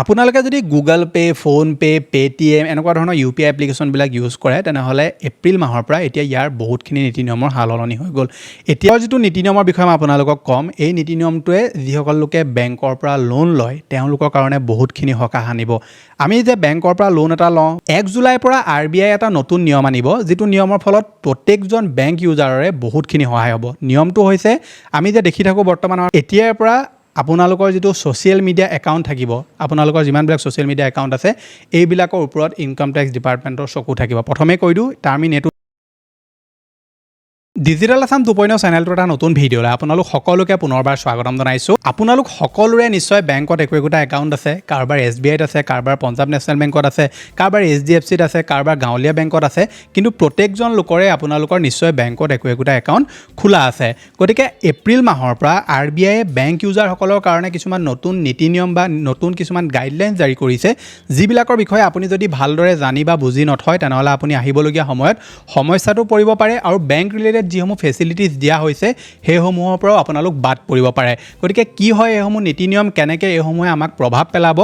আপোনালোকে যদি Google pay, PhonePe, Paytm এনেকুৱা ধৰণৰ UPI এপ্লিকেশ্যনবিলাক ইউজ কৰে তেনেহ'লে এপ্ৰিল মাহৰ পৰা এতিয়া ইয়াৰ বহুতখিনি নীতি নিয়মৰ সালসলনি হৈ গ'ল। এতিয়াও যিটো নীতি নিয়মৰ বিষয়ে মই আপোনালোকক ক'ম, এই নীতি নিয়মটোৱে যিসকল লোকে বেংকৰ পৰা লোন লয় তেওঁলোকৰ কাৰণে বহুতখিনি সকাহ আনিব। আমি যে বেংকৰ পৰা লোন এটা লওঁ, 1 জুলাইৰ পৰা RBI এটা নতুন নিয়ম আনিব, যিটো নিয়মৰ ফলত প্ৰত্যেকজন বেংক ইউজাৰৰে বহুতখিনি সহায় হ'ব। নিয়মটো হৈছে আমি যে দেখি থাকোঁ বৰ্তমানৰ এতিয়াৰ পৰা আপোনালোকৰ যিটো ছ'চিয়েল মিডিয়া একাউণ্ট থাকিব, আপোনালোকৰ যিমানবিলাক ছ'চিয়েল মিডিয়া একাউণ্ট আছে এইবিলাকৰ ওপৰত ইনকাম টেক্স ডিপাৰ্টমেণ্টৰ চকু থাকিব। প্ৰথমে কৈ দিওঁ টাৰ্মিন এইটো ডিজিটেল আসাম 2.0 চেনেলটোৰ এটা নতুন ভিডিঅ'লৈ আপোনালোক সকলোকে পুনৰবাৰ স্বাগতম জনাইছোঁ। আপোনালোক সকলোৰে নিশ্চয় বেংকত একোটা একাউণ্ট আছে, কাৰোবাৰ SBIত আছে, কাৰোবাৰ পঞ্জাৱ নেশ্যনেল বেংকত আছে, কাৰোবাৰ HDFCত আছে, কাৰোবাৰ গাঁৱলীয়া বেংকত আছে, কিন্তু প্ৰত্যেকজন লোকৰে আপোনালোকৰ নিশ্চয় বেংকত একোটা একাউণ্ট খোলা আছে। গতিকে এপ্ৰিল মাহৰ পৰা RBIয়ে বেংক ইউজাৰসকলৰ কাৰণে কিছুমান নতুন নীতি নিয়ম বা নতুন কিছুমান গাইডলাইন জাৰি কৰিছে, যিবিলাকৰ বিষয়ে আপুনি যদি ভালদৰে জানি বা বুজি নথয় তেনেহ'লে আপুনি আহিবলগীয়া সময়ত সমস্যাটো পৰিব পাৰে আৰু বেংক ৰিলেটেড যিসমূহ ফেচিলিটিজ দিয়া হৈছে সেইসমূহৰ পৰাও আপোনালোক বাদ পৰিব পাৰে। গতিকে কি হয় এইসমূহ নীতি নিয়ম, কেনেকৈ এইসমূহে আমাক প্ৰভাৱ পেলাব,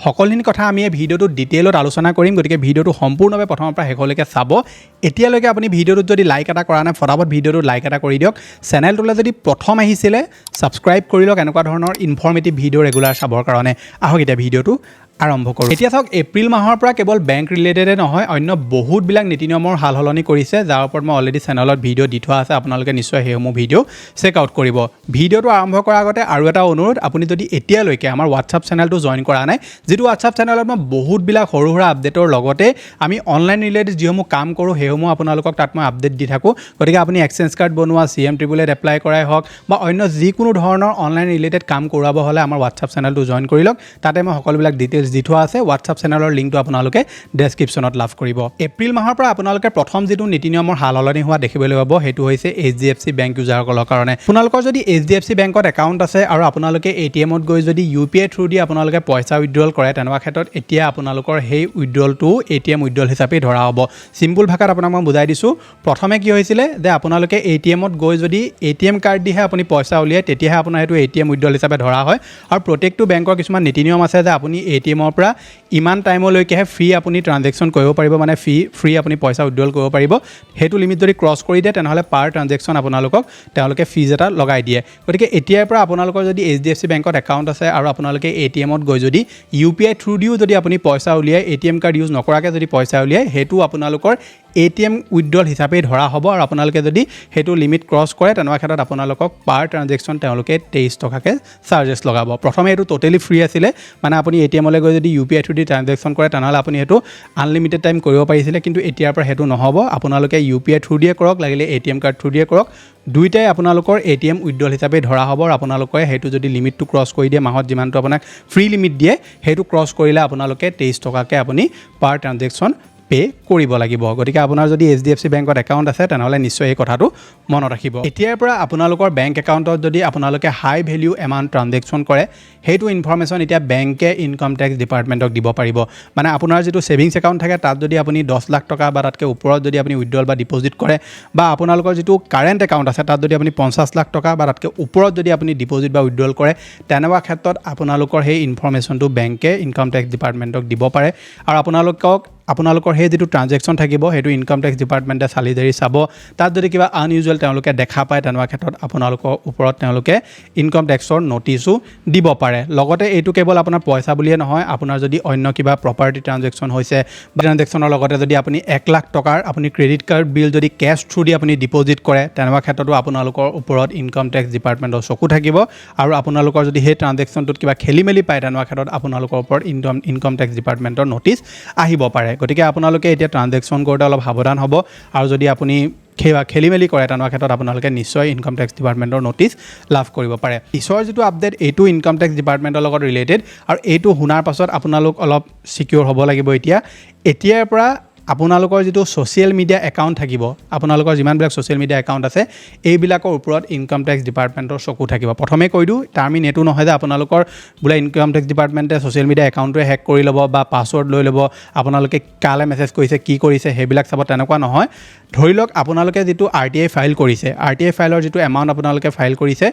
সকলোখিনি কথা আমি এই ভিডিঅ'টোত ডিটেইলত আলোচনা কৰিম। গতিকে ভিডিঅ'টো সম্পূৰ্ণভাৱে প্ৰথমৰ পৰা শেষলৈকে চাব। এতিয়ালৈকে আপুনি ভিডিঅ'টোত যদি লাইক এটা কৰা নাই, ফটাফট ভিডিঅ'টোত লাইক এটা কৰি দিয়ক। চেনেলটোলৈ যদি প্ৰথম আহিছিলে ছাবস্ক্ৰাইব কৰি লওক এনেকুৱা ধৰণৰ ইনফৰ্মেটিভ ভিডিঅ' ৰেগুলাৰ চাবৰ কাৰণে। আহক এতিয়া ভিডিঅ'টো আৰম্ভ কৰোঁ। এতিয়া চাওক, এপ্ৰিল মাহৰ পৰা কেৱল বেংক ৰিলেটেডে নহয় অন্য বহুতবিলাক নীতি নিয়মৰ সালসলনি কৰিছে, যাৰ ওপৰত মই অলৰেডি চেনেলত ভিডিঅ' দি থোৱা আছে। আপোনালোকে নিশ্চয় সেইসমূহ ভিডিঅ' চেক আউট কৰিব। ভিডিঅ'টো আৰম্ভ কৰাৰ আগতে আৰু এটা অনুৰোধ, আপুনি যদি এতিয়ালৈকে আমাৰ হোৱাটছআপ চেনেলটো জইন কৰা নাই, যিটো হোৱাটছআপ চেনেলত মই বহুতবিলাক সৰু সুৰা আপডেটৰ লগতে আমি অনলাইন ৰিলেটেড যিসমূহ কাম কৰোঁ সেইসমূহ আপোনালোকক তাত মই আপডেট দি থাকোঁ। গতিকে আপুনি এক্সচেঞ্জ কাৰ্ড বনোৱা, CM888 এপ্লাই কৰাই হওক বা অন্য যিকোনো ধৰণৰ অনলাইন ৰিলেটেড কাম কৰাব হ'লে আমাৰ হোৱাটছআপ চেনেলটো জইন কৰি লওক। তাতে মই সকলোবিলাক ডিটেইলছ দি থোৱা আছে। হোৱাটছআপ চেনেলৰ লিংকটো আপোনালোকে ডেছক্ৰিপশ্যনত লাভ কৰিব। এপ্ৰিল মাহৰ পৰা আপোনালোকে প্ৰথম যিটো নীতি নিয়মৰ সালসলনি হোৱা দেখিবলৈ পাব সেইটো হৈছে HDFC বেংক ইউজাৰসকলৰ কাৰণে। আপোনালোকৰ যদি HDFC বেংকত একাউণ্ট আছে আৰু আপোনালোকে ATMত গৈ যদি UPI থ্ৰু দি আপোনালোকে পইচা উইথড্ৰল কৰে, তেনেকুৱা ক্ষেত্ৰত এতিয়া আপোনালোকৰ সেই উইথড্ৰলটো ATM উইথড্ৰল হিচাপে ধৰা হ'ব। চিম্পুল ভাষাত আপোনাক মই বুজাই দিছোঁ। প্ৰথমে কি হৈছিলে যে আপোনালোকে ATMত গৈ যদি ATM কাৰ্ড দিহে আপুনি পইচা উলিয়ায় তেতিয়াহে আপোনাৰ সেইটো ATM উইথড্ৰল হিচাপে ধৰা হয়। আৰু প্ৰত্যেকটো বেংকৰ কিছুমান নীতি নিয়ম আছে যে আপুনি ATMৰ পৰা ইমান টাইমলৈকেহে ফ্ৰী আপুনি ট্ৰানজেকশ্যন কৰিব পাৰিব, মানে ফ্ৰী আপুনি পইচা উইথড্ৰল কৰিব পাৰিব। সেইটো লিমিট যদি ক্ৰছ কৰি দিয়ে তেনেহ'লে পাৰ ট্ৰানজেকশ্যন আপোনালোকক তেওঁলোকে ফিজ এটা লগাই দিয়ে। গতিকে এতিয়াৰ পৰা আপোনালোকৰ যদি HDFC বেংকত একাউণ্ট আছে আৰু আপোনালোকে ATMত গৈ যদি UPI থ্ৰু দিও যদি আপুনি পইচা উলিয়াই, ATM কাৰ্ড ইউজ নকৰাকৈ যদি পইচা উলিয়াই, সেইটো আপোনালোকৰ ATM উইথড্ৰল হিচাপে ধৰা হ'ব। আৰু আপোনালোকে যদি সেইটো লিমিট ক্ৰছ কৰে তেনেকুৱা ক্ষেত্ৰত আপোনালোকক পাৰ ট্ৰানজেকশ্যন তেওঁলোকে 23 টকাকৈ চাৰ্জেছ লগাব। প্ৰথমে এইটো টোটেলি ফ্ৰী আছিলে, মানে আপুনি ATMলৈ গৈ যদি UPI থ্ৰু দি ট্ৰানজেকশ্যন কৰে তেনেহ'লে আপুনি সেইটো আনলিমিটেড টাইম কৰিব পাৰিছিলে, কিন্তু এতিয়াৰ পৰা সেইটো নহ'ব। আপোনালোকে UPI থ্ৰু দিয়ে কৰক, লাগিলে ATM কাৰ্ড থ্ৰু দিয়ে কৰক, দুইটাই আপোনালোকৰ ATM উইথড্ৰল হিচাপে ধৰা হ'ব। আৰু আপোনালোকে সেইটো যদি লিমিটটো ক্ৰছ কৰি দিয়ে, মাহত যিমানটো আপোনাক ফ্ৰী লিমিট দিয়ে সেইটো ক্ৰছ কৰিলে আপোনালোকে 23 টকাকৈ আপুনি পাৰ ট্ৰানজেকশ্যন পে কৰিব লাগিব। গতিকে আপোনাৰ যদি HDFC বেংকত একাউণ্ট আছে তেনেহ'লে নিশ্চয় এই কথাটো মনত ৰাখিব। এতিয়াৰ পৰা আপোনালোকৰ বেংক একাউণ্টত যদি আপোনালোকে হাই ভেলিউ এমাউণ্ট ট্ৰানজেকশ্যন কৰে, সেইটো ইনফৰ্মেশ্যন এতিয়া বেংকে ইনকাম টেক্স ডিপাৰ্টমেণ্টক দিব পাৰিব। মানে আপোনাৰ যিটো ছেভিংছ একাউণ্ট থাকে তাত যদি আপুনি 10 লাখ টকা বা তাতকৈ ওপৰত যদি আপুনি উইথড্ৰল বা ডিপ'জিট কৰে, বা আপোনালোকৰ যিটো কাৰেণ্ট একাউণ্ট আছে তাত যদি আপুনি 50 লাখ টকা বা তাতকৈ ওপৰত যদি আপুনি ডিপ'জিট বা উইথড্ৰল কৰে, তেনেকুৱা ক্ষেত্ৰত আপোনালোকৰ সেই ইনফৰ্মেশ্যনটো বেংকে ইনকাম টেক্স ডিপাৰ্টমেণ্টক দিব পাৰে। আৰু আপোনালোকৰ সেই যিটো ট্ৰানজেকশ্যন থাকিব সেইটো ইনকাম টেক্স ডিপাৰ্টমেণ্টে চালি জাৰি চাব। তাত যদি কিবা আনইউজুৱেল তেওঁলোকে দেখা পায় তেনেকুৱা ক্ষেত্ৰত আপোনালোকৰ ওপৰত তেওঁলোকে ইনকাম টেক্সৰ নটিছো দিব পাৰে। লগতে এইটো কেৱল আপোনাৰ পইচা বুলিয়ে নহয়, আপোনাৰ যদি অন্য কিবা প্ৰপাৰ্টি ট্ৰানজেকশ্যন হৈছে বা ট্ৰানজেকশ্যনৰ লগতে যদি আপুনি 1 লাখ টকাৰ আপুনি ক্ৰেডিট কাৰ্ড বিল যদি কেছ থ্ৰু দি আপুনি ডিপ'জিট কৰে, তেনেকুৱা ক্ষেত্ৰতো আপোনালোকৰ ওপৰত ইনকাম টেক্স ডিপাৰ্টমেণ্টৰ চকু থাকিব। আৰু আপোনালোকৰ যদি সেই ট্ৰানজেকশ্যনটোত কিবা খেলি মেলি পায় তেনেকুৱা ক্ষেত্ৰত আপোনালোকৰ ওপৰত ইনকাম টেক্স ডিপাৰ্টমেণ্টৰ নটিচ আহিব পাৰে। গতিকে আপোনালোকে এতিয়া ট্ৰানজেকশ্যন কৰোঁতে অলপ সাৱধান হ'ব। আৰু যদি আপুনি খেলি মেলি কৰে তেনেকুৱা ক্ষেত্ৰত আপোনালোকে নিশ্চয় ইনকাম টেক্স ডিপাৰ্টমেণ্টৰ নটিচ লাভ কৰিব পাৰে। পিছৰ যিটো আপডেট এইটো ইনকাম টেক্স ডিপাৰ্টমেণ্টৰ লগত ৰিলেটেড, আৰু এইটো শুনাৰ পাছত আপোনালোক অলপ ছিকিউৰ হ'ব লাগিব। এতিয়াৰ পৰা আপোনালোকৰ যিটো ছ'চিয়েল মিডিয়া একাউণ্ট থাকিব, আপোনালোকৰ যিমানবিলাক ছ'চিয়েল মিডিয়া একাউণ্ট আছে এইবিলাকৰ ওপৰত ইনকাম টেক্স ডিপাৰ্টমেণ্টৰ চকু থাকিব। প্ৰথমে কৈ দিওঁ, তাৰ মিন এইটো নহয় যে আপোনালোকৰ বোলে ইনকাম টেক্স ডিপাৰ্টমেণ্টে ছ'চিয়েল মিডিয়া একাউণ্টটোৱে হেক কৰি ল'ব বা পাছৱৰ্ড লৈ ল'ব, আপোনালোকে কালে মেছেজ কৰিছে, কি কৰিছে সেইবিলাক চাব, তেনেকুৱা নহয়। ধৰি লওক আপোনালোকে যিটো RTI ফাইল কৰিছে, RTI ফাইলৰ যিটো এমাউণ্ট আপোনালোকে ফাইল কৰিছে,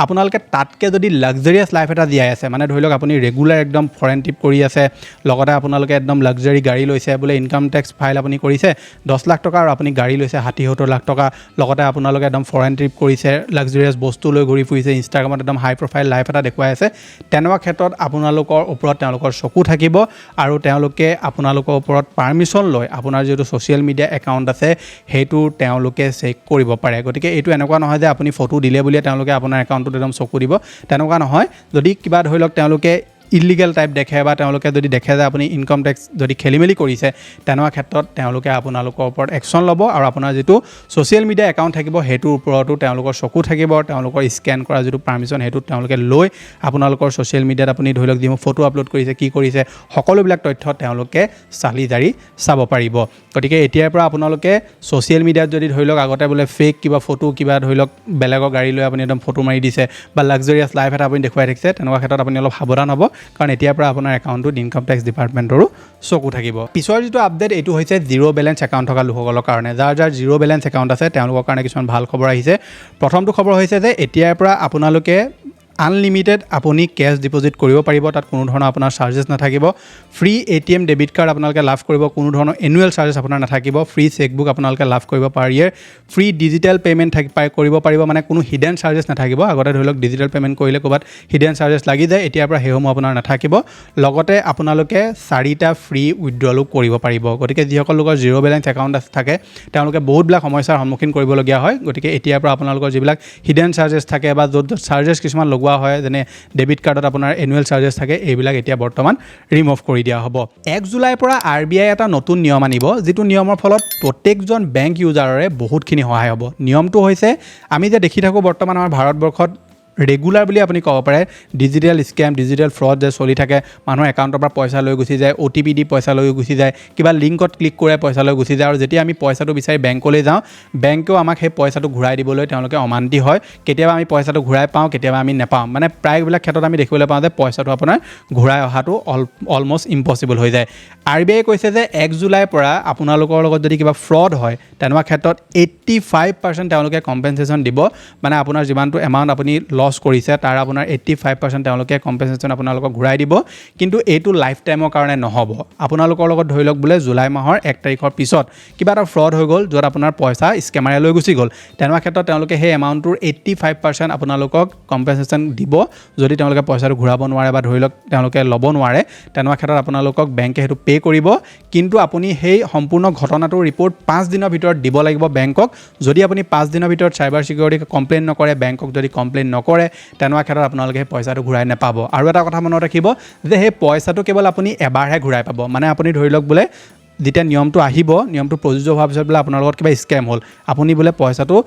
আপোনালোকে তাতকৈ যদি লাক্সাৰিয়াছ লাইফ এটা জীয়াই আছে, মানে ধৰি লওক আপুনি ৰেগুলাৰ একদম ফৰেন ট্ৰিপ কৰি আছে, লগতে আপোনালোকে একদম লাক্সাৰি গাড়ী লৈছে, বোলে ইনকাম টেক্স ফাইল আপুনি কৰিছে 10 লাখ টকা আৰু আপুনি গাড়ী লৈছে 60-70 লাখ টকা, লগতে আপোনালোকে একদম ফৰেন ট্ৰিপ কৰিছে, লাক্সাৰিয়াছ বস্তু লৈ ঘূৰি ফুৰিছে, ইনষ্টাগ্ৰামত একদম হাই প্ৰফাইল লাইফ এটা দেখুৱাই আছে, তেনেকুৱা ক্ষেত্ৰত আপোনালোকৰ ওপৰত তেওঁলোকৰ চকু থাকিব আৰু তেওঁলোকে আপোনালোকৰ ওপৰত পাৰ্মিশ্যন লৈ আপোনাৰ যিটো ছ'চিয়েল মিডিয়া একাউণ্ট আছে সেইটো তেওঁলোকে চেক কৰিব পাৰে। গতিকে এইটো এনেকুৱা নহয় যে আপুনি ফটো দিলে বুলিয়ে তেওঁলোকে আপোনাৰ একাউণ্টটোত একদম চকু দিব, তেনেকুৱা নহয়। যদি কিবা ধৰি লওক তেওঁলোকে ইলিগেল টাইপ দেখে বা তেওঁলোকে যদি দেখে যে আপুনি ইনকাম টেক্স যদি খেলিমেলি কৰিছে, তেনেকুৱা ক্ষেত্ৰত তেওঁলোকে আপোনালোকৰ ওপৰত একশ্যন ল'ব আৰু আপোনাৰ যিটো ছ'চিয়েল মিডিয়া একাউণ্ট থাকিব সেইটোৰ ওপৰতো তেওঁলোকৰ চকু থাকিব। তেওঁলোকৰ স্কেন কৰা যিটো পাৰ্মিশ্যন সেইটো তেওঁলোকে লৈ আপোনালোকৰ ছ'চিয়েল মিডিয়াত আপুনি ধৰি লওক যিবোৰ ফটো আপলোড কৰিছে, কি কৰিছে, সকলোবিলাক তথ্য তেওঁলোকে চালি জাৰি চাব পাৰিব। গতিকে এতিয়াৰ পৰা আপোনালোকে ছ'চিয়েল মিডিয়াত যদি ধৰি লওক আগতে বোলে ফেক কিবা ফটো, কিবা ধৰি লওক বেলেগৰ গাড়ী লৈ আপুনি একদম ফটো মাৰি দিছে বা লাক্সাৰিয়াছ লাইফ এটা আপুনি দেখুৱাই থাকিছে, তেনেকুৱা ক্ষেত্ৰত আপুনি অলপ সাৱধান হ'ব, কাৰণ এতিয়াৰ পৰা আপোনাৰ একাউণ্টটোত ইনকাম টেক্স ডিপাৰ্টমেণ্টৰো চকু থাকিব। পিছৰ যিটো আপডেট এইটো হৈছে জিৰ' বেলেঞ্চ একাউণ্ট থকা লোকসকলৰ কাৰণে। যাৰ জিৰ' বেলেঞ্চ একাউণ্ট আছে তেওঁলোকৰ কাৰণে কিছুমান ভাল খবৰ আহিছে। প্ৰথমটো খবৰ হৈছে যে এতিয়াৰ পৰা আপোনালোকে আনলিমিটেড আপুনি কেছ ডিপ'জিট কৰিব পাৰিব, তাত কোনো ধৰণৰ আপোনাৰ চাৰ্জেছ নাথাকিব। ফ্ৰী ATM ডেবিট কাৰ্ড আপোনালোকে লাভ কৰিব, কোনো ধৰণৰ এনুৱেল চাৰ্জেছ আপোনাৰ নাথাকিব। ফ্ৰী চেকবুক আপোনালোকে লাভ কৰিব পাৰ ইয়েৰ। ফ্ৰী ডিজিটেল পে'মেণ্ট কৰিব পাৰিব, মানে কোনো হিডেন চাৰ্জেছ নাথাকিব। আগতে ধৰি লওক ডিজিটেল পে'মেণ্ট কৰিলে ক'ৰবাত হিডেন চাৰ্জেছ লাগি যায়, এতিয়াৰ পৰা সেইসমূহ আপোনাৰ নাথাকিব। লগতে আপোনালোকে 4টা ফ্ৰী উইথড্ৰলো কৰিব পাৰিব। গতিকে যিসকল লোকৰ জিৰ' বেলেঞ্চ একাউণ্ট থাকে তেওঁলোকে বহুতবিলাক সমস্যাৰ সন্মুখীন কৰিবলগীয়া হয়। গতিকে এতিয়াৰ পৰা আপোনালোকৰ যিবিলাক হিডেন চাৰ্জেছ থাকে বা য'ত চাৰ্জেছ কিছুমান লগোৱা হয়, যেনে ডেবিট কাৰ্ডত আপোনাৰ এনুৱেল চাৰ্জেছ থাকে, এইবিলাক এতিয়া বৰ্তমান ৰিমুভ কৰি দিয়া হ'ব। 1 জুলাইৰ পৰা RBI এটা নতুন নিয়ম আনিব, যিটো নিয়মৰ ফলত প্ৰত্যেকজন বেংক ইউজাৰৰে বহুতখিনি সহায় হ'ব। নিয়মটো হৈছে, আমি যে দেখি থাকোঁ বৰ্তমান আমাৰ ভাৰতবৰ্ষত ৰেগুলাৰ বুলি আপুনি ক'ব পাৰে ডিজিটেল স্কেম, ডিজিটেল ফ্ৰড যে চলি থাকে, মানুহৰ একাউণ্টৰ পৰা পইচা লৈ গুচি যায়, OTP দি পইচা লৈ গুচি যায়, কিবা লিংকত ক্লিক কৰে পইচা লৈ গুচি যায়, আৰু যেতিয়া আমি পইচাটো বিচাৰি বেংকলৈ যাওঁ, বেংকেও আমাক সেই পইচাটো ঘূৰাই দিবলৈ তেওঁলোকে অমান্তি হয়। কেতিয়াবা আমি পইচাটো ঘূৰাই পাওঁ, কেতিয়াবা আমি নেপাওঁ। মানে প্ৰায়বিলাক ক্ষেত্ৰত আমি দেখিবলৈ পাওঁ যে পইচাটো আপোনাৰ ঘূৰাই অহাটো অলমষ্ট ইম্পচিবল হৈ যায়। RBI কৈছে যে 1 জুলাইৰ পৰা আপোনালোকৰ লগত যদি কিবা ফ্ৰড হয়, তেনেকুৱা ক্ষেত্ৰত 85% তেওঁলোকে কম্পেনচেশ্যন দিব। মানে আপোনাৰ যিমানটো এমাউণ্ট আপুনি লছ কৰিছে তাৰ আপোনাৰ 85% তেওঁলোকে কম্পেনচেশ্যন আপোনালোকক ঘূৰাই দিব। কিন্তু এইটো লাইফ টাইমৰ কাৰণে নহ'ব। আপোনালোকৰ লগত ধৰি লওক বোলে জুলাই মাহৰ 1 তাৰিখৰ পিছত কিবা এটা ফ্ৰড হৈ গ'ল, য'ত আপোনাৰ পইচা স্কেমাৰে লৈ গুচি গ'ল, তেনেকুৱা ক্ষেত্ৰত তেওঁলোকে সেই এমাউণ্টটোৰ 85% আপোনালোকক কম্পেনচেশ্যন দিব। যদি তেওঁলোকে পইচাটো ঘূৰাব নোৱাৰে বা ধৰি লওক তেওঁলোকে ল'ব নোৱাৰে, তেনেকুৱা ক্ষেত্ৰত আপোনালোকক বেংকে সেইটো পে' কৰিব। কিন্তু আপুনি সেই সম্পূৰ্ণ ঘটনাটোৰ ৰিপৰ্ট 5 দিনৰ ভিতৰত দিব লাগিব বেংকক। যদি আপুনি 5 দিনৰ ভিতৰত চাইবাৰ ছিকিউৰিটিক কমপ্লেইন নকৰে, বেংকক যদি কমপ্লেইন নকৰে, তেনেকুৱা ক্ষেত্ৰত আপোনালোকে সেই পইচাটো ঘূৰাই নাপাব। আৰু এটা কথা মনত ৰাখিব যে সেই পইচাটো কেৱল আপুনি এবাৰহে ঘূৰাই পাব। মানে আপুনি ধৰি লওক বোলে যেতিয়া নিয়মটো আহিব, নিয়মটো প্ৰযোজ্য হোৱাৰ পিছত বোলে আপোনাৰ লগত কিবা স্কেম হ'ল, আপুনি বোলে পইচাটো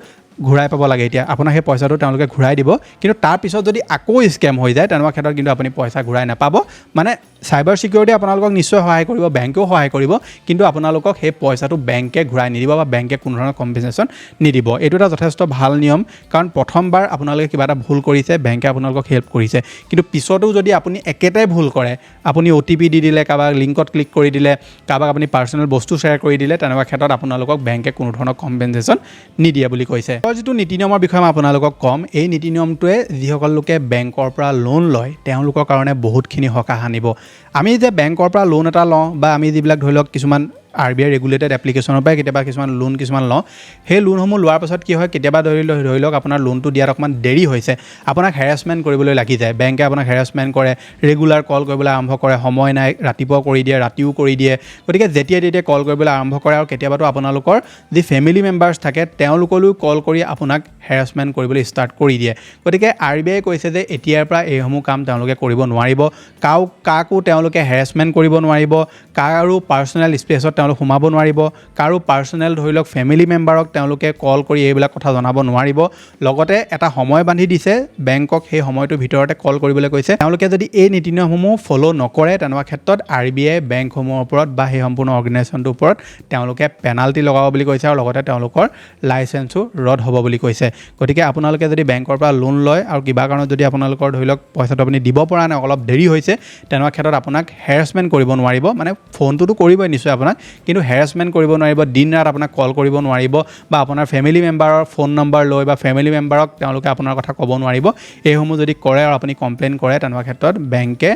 ঘূৰাই পাব লাগে, এতিয়া আপোনাৰ সেই পইচাটো তেওঁলোকে ঘূৰাই দিব। কিন্তু তাৰপিছত যদি আকৌ স্কেম হৈ যায়, তেনেকুৱা ক্ষেত্ৰত কিন্তু আপুনি পইচা ঘূৰাই নাপাব। মানে চাইবাৰ ছিকিউৰিটি আপোনালোকক নিশ্চয় সহায় কৰিব, বেংকেও সহায় কৰিব, কিন্তু আপোনালোকক সেই পইচাটো বেংকে ঘূৰাই নিদিব বা বেংকে কোনো ধৰণৰ কম্পেনচেশ্যন নিদিব। এইটো এটা যথেষ্ট ভাল নিয়ম, কাৰণ প্ৰথমবাৰ আপোনালোকে কিবা এটা ভুল কৰিছে, বেংকে আপোনালোকক হেল্প কৰিছে। কিন্তু পিছতো যদি আপুনি একেটাই ভুল কৰে, আপুনি OTP দি দিলে, কাৰোবাক লিংকত ক্লিক কৰি দিলে, কাৰোবাক আপুনি পাৰ্চনেল বস্তু শ্বেয়াৰ কৰি দিলে, তেনেকুৱা ক্ষেত্ৰত আপোনালোকক বেংকে কোনো ধৰণৰ কম্পেনচেশ্যন নিদিয়ে বুলি কৈছে। যিটো নীতি নিয়মৰ বিষয়ে মই আপোনালোকক ক'ম, এই নীতি নিয়মটোৱে যিসকল লোকে বেংকৰ পৰা লোন লয় তেওঁলোকৰ কাৰণে বহুতখিনি সকাহ আনিব। আমি যে বেংকৰ পৰা লোন এটা লওঁ বা আমি যিবিলাক ধৰি লওক কিছুমান RBI ৰেগুলেটেড এপ্লিকেশ্যনৰ পৰাই কেতিয়াবা কিছুমান লোন লওঁ, সেই লোনসমূহ লোৱাৰ পাছত কি হয়, কেতিয়াবা ধৰি লওক আপোনাৰ লোনটো দিয়াত অকণমান দেৰি হৈছে, আপোনাক হেৰাছমেণ্ট কৰিবলৈ লাগি যায়। বেংকে আপোনাক হেৰাছমেণ্ট কৰে, ৰেগুলাৰ কল কৰিবলৈ আৰম্ভ কৰে, সময় নাই, ৰাতিপুৱা কৰি দিয়ে, ৰাতিও কৰি দিয়ে। গতিকে যেতিয়াই তেতিয়াই কল কৰিবলৈ আৰম্ভ কৰে, আৰু কেতিয়াবাতো আপোনালোকৰ যি ফেমিলি মেম্বাৰ্ছ থাকে তেওঁলোকলৈও কল কৰি আপোনাক হেৰাছমেণ্ট কৰিবলৈ ষ্টাৰ্ট কৰি দিয়ে। গতিকে RBI কৈছে যে এতিয়াৰ পৰা এইসমূহ কাম তেওঁলোকে কৰিব নোৱাৰিব। কাকো তেওঁলোকে হেৰাছমেণ্ট কৰিব নোৱাৰিব, কাৰো পাৰ্চনেল স্পেচত তেওঁলোক সোমাব নোৱাৰিব কাৰো পাৰ্চনেল ধৰি লওক ফেমিলি মেম্বাৰক তেওঁলোকে কল কৰি এইবিলাক কথা জনাব নোৱাৰিব লগতে এটা সময় বান্ধি দিছে বেংকক সেই সময়টোৰ ভিতৰতে কল কৰিবলৈ কৈছে তেওঁলোকে যদি এই নীতি নিয়মসমূহ ফ'ল' নকৰে তেনেকুৱা ক্ষেত্ৰত RBI বেংকসমূহৰ ওপৰত বা সেই সম্পূৰ্ণ অৰ্গেনাইজেশ্যনটোৰ ওপৰত তেওঁলোকে পেনাল্টি লগাব বুলি কৈছে আৰু লগতে তেওঁলোকৰ লাইচেন্সো ৰদ হ'ব বুলি কৈছে গতিকে আপোনালোকে যদি বেংকৰ পৰা লোন লয় আৰু কিবা কাৰণত যদি আপোনালোকৰ ধৰি লওক পইচাটো আপুনি দিব পৰা নাই অলপ দেৰি হৈছে তেনেকুৱা ক্ষেত্ৰত আপোনাক হেৰাছমেণ্ট কৰিব নোৱাৰিব মানে ফোনটোতো কৰিবই নিশ্চয় আপোনাক কিন্তু হেৰাছমেণ্ট কৰিব নোৱাৰিব দিন ৰাত আপোনাক কল কৰিব নোৱাৰিব বা আপোনাৰ ফেমিলি মেম্বাৰৰ ফোন নম্বৰ লৈ বা ফেমিলি মেম্বাৰক তেওঁলোকে আপোনাৰ কথা ক'ব নোৱাৰিব এইসমূহ যদি কৰে আৰু আপুনি কমপ্লেইন কৰে তেনেকুৱা ক্ষেত্ৰত বেংকে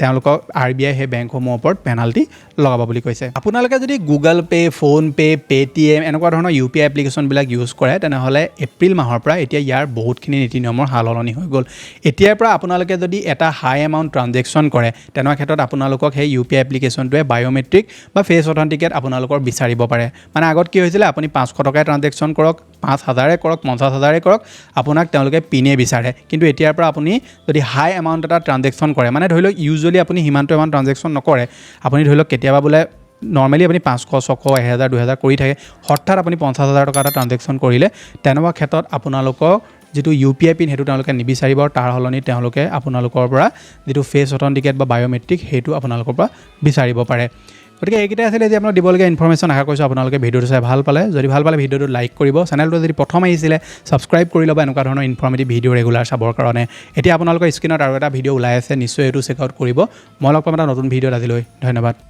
তেওঁলোকক RBI সেই বেংকসমূহৰ ওপৰত পেনাল্টি লগাব বুলি কৈছে আপোনালোকে যদি গুগল পে' ফোনপে' পে'টিএম এনেকুৱা ধৰণৰ UPI এপ্লিকেশ্যনবিলাক ইউজ কৰে তেনেহ'লে এপ্ৰিল মাহৰ পৰা এতিয়া ইয়াৰ বহুতখিনি নীতি নিয়মৰ সালসলনি হৈ গ'ল এতিয়াৰ পৰা আপোনালোকে যদি এটা হাই এমাউণ্ট ট্ৰানজেকশ্যন কৰে তেনেকুৱা ক্ষেত্ৰত আপোনালোকক সেই UPI এপ্লিকেশ্যনটোৱে বায়'মেট্ৰিক বা ফেচ অথেণ্টিকেট আপোনালোকৰ বিচাৰিব পাৰে মানে আগত কি হৈছিলে আপুনি 500 টকাই ট্ৰানজেকশ্যন কৰক 5,000 কৰক 50,000 কৰক আপোনাক তেওঁলোকে পিনে বিচাৰে কিন্তু এতিয়াৰ পৰা আপুনি যদি হাই এমাউণ্ট এটা ট্ৰানজেকশ্যন কৰে মানে ধৰি লওক ইউজুৱেলি আপুনি সিমানটো এমাউণ্ট ট্ৰানজেকশ্যন নকৰে আপুনি ধৰি লওক কেতিয়াবা বোলে নৰ্মেলি আপুনি 500 600 1000 2000 কৰি থাকে হঠাৎ আপুনি 50,000 টকা এটা ট্ৰানজেকশ্যন কৰিলে তেনেকুৱা ক্ষেত্ৰত আপোনালোকক যিটো UPI পিন সেইটো তেওঁলোকে নিবিচাৰিব তাৰ সলনি তেওঁলোকে আপোনালোকৰ পৰা যিটো ফেচ অথেণ্টিকেট বা বায়'মেট্ৰিক সেইটো আপোনালোকৰ পৰা বিচাৰিব পাৰে গতিকে এইকেইটা আছিলে যে আপোনাক দিবলগীয়া ইনফৰমেশ্যন আশা কৰিছোঁ আপোনালোকে ভিডিঅ'টো চাই ভাল পালে যদি ভাল পালে ভিডিঅ'টো লাইক কৰিব চেনেলটো যদি প্ৰথম আহিছিলে ছাবস্ক্ৰাইব কৰি ল'ব এনেকুৱা ধৰণৰ ইনফৰ্মেটিভ ভিডিঅ' ৰেগুলাৰ চাবৰ কাৰণে এতিয়া আপোনালোকৰ স্ক্ৰীনত আৰু এটা ভিডিঅ' ওলাই আছে নিশ্চয় এইটো চেক আউট কৰিব মই লগ পাম এটা নতুন ভিডিঅ'ত আজিলৈ ধন্যবাদ